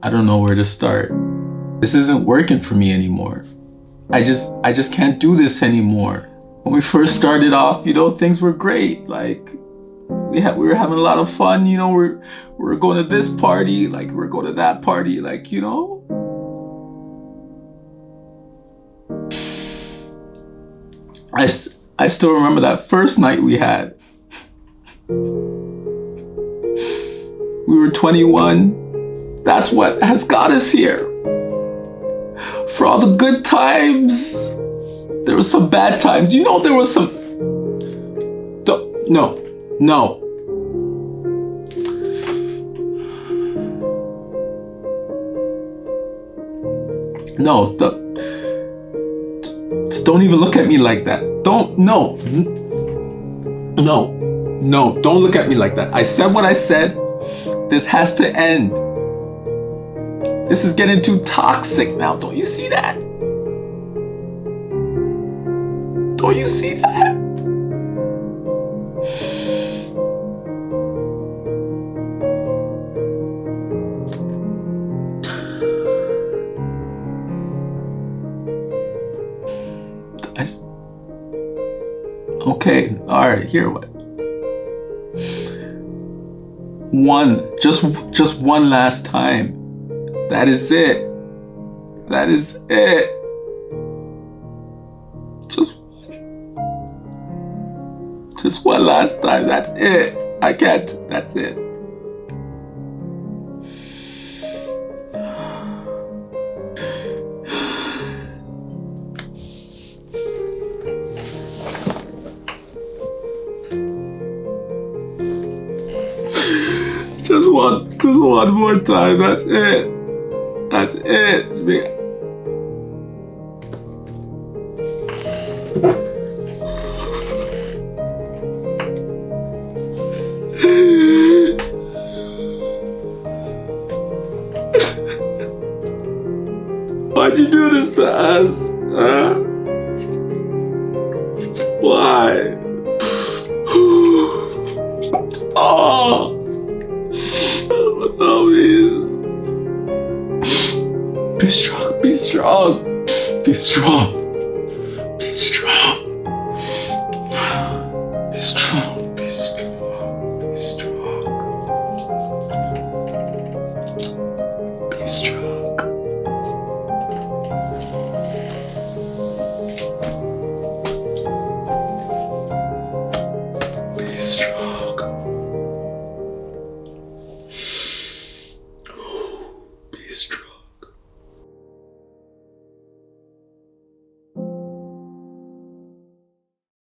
I don't know where to start. This isn't working for me anymore. I just can't do this anymore. When we first started off, things were great. Like we were having a lot of fun. We're going to this party, like we're going to that party, like I still remember that first night we had. We were 21. That's what has got us here. For all the good times, there were some bad times. There was some... No. Just don't even look at me like that. Don't look at me like that. I said what I said. This has to end. This is getting too toxic now. Don't you see that? Don't you see that? Okay, all right, here what? Just one last time. That is it. That is it. Just one last time. That's it. I can't. That's it. Just one more time. That's it. That's it. Why'd you do this to us? Huh? Why? Oh! Please. Be strong. Be strong. Be strong.